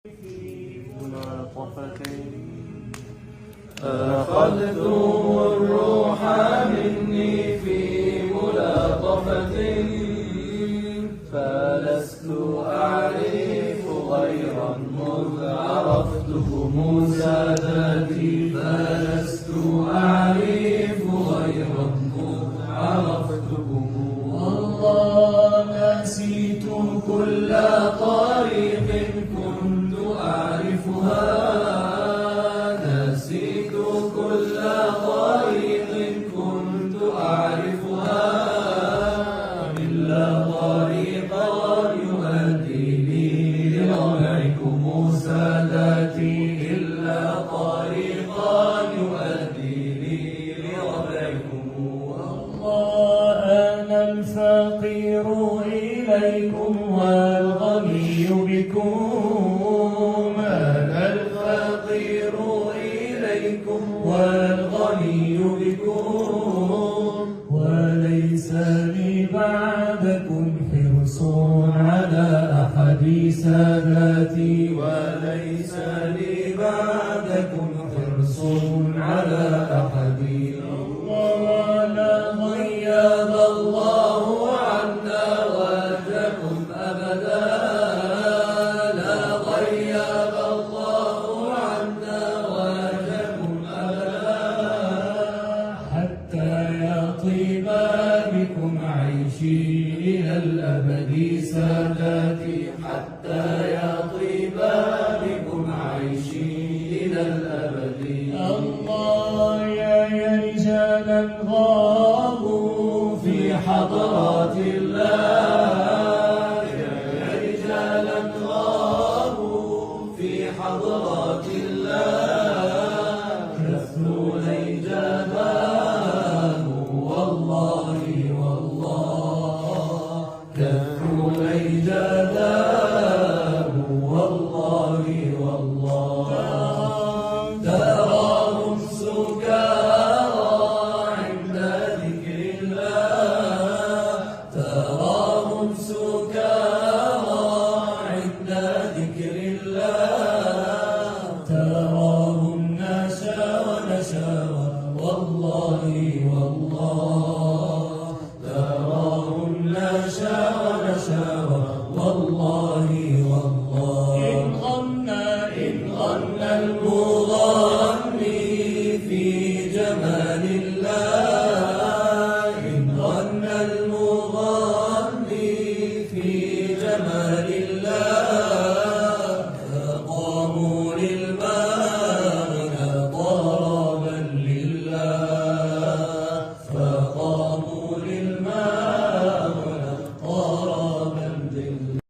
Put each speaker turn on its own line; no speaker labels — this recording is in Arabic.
في ملاطفتين
أخذتم الروح مني في ملاطفة، فلست أعرف غيرا مذ عرفتكم سادتي، فلست أعرف غيرا مذ عرفتكم. والله نسيت كل طريق كنت أعرفها، نسيت كل طريق كنت أعرفها، إلا طريقا يؤدي لي لربعكم سادتي، إلا طريقا يؤدي لي لربعكم. والله أنا الفقير إليكم والغني بكم، أنا الفقير إليكم والغني بكم، وليس لي بعدكم حرص على أحد سادتي، وليس لي بعدكم حرص على أحد. ولا غيب الله عنا وجهكم أبدا، لا غيب الله عنا وجهكم أبدا، حتى يطيب بكم عيشي إلى الأبد سادتي، حتى يطيب بكم عيشي إلى الأبد. الله يا رجالا غابوا في حضرات الله، يا رجالا غابوا في حضرات الله، كثوا ليجابان والله والله، كثوا ليجابان والله والله. تراهم سكارى عند ذكر الله، تراهم سكارى عند ذكر الله،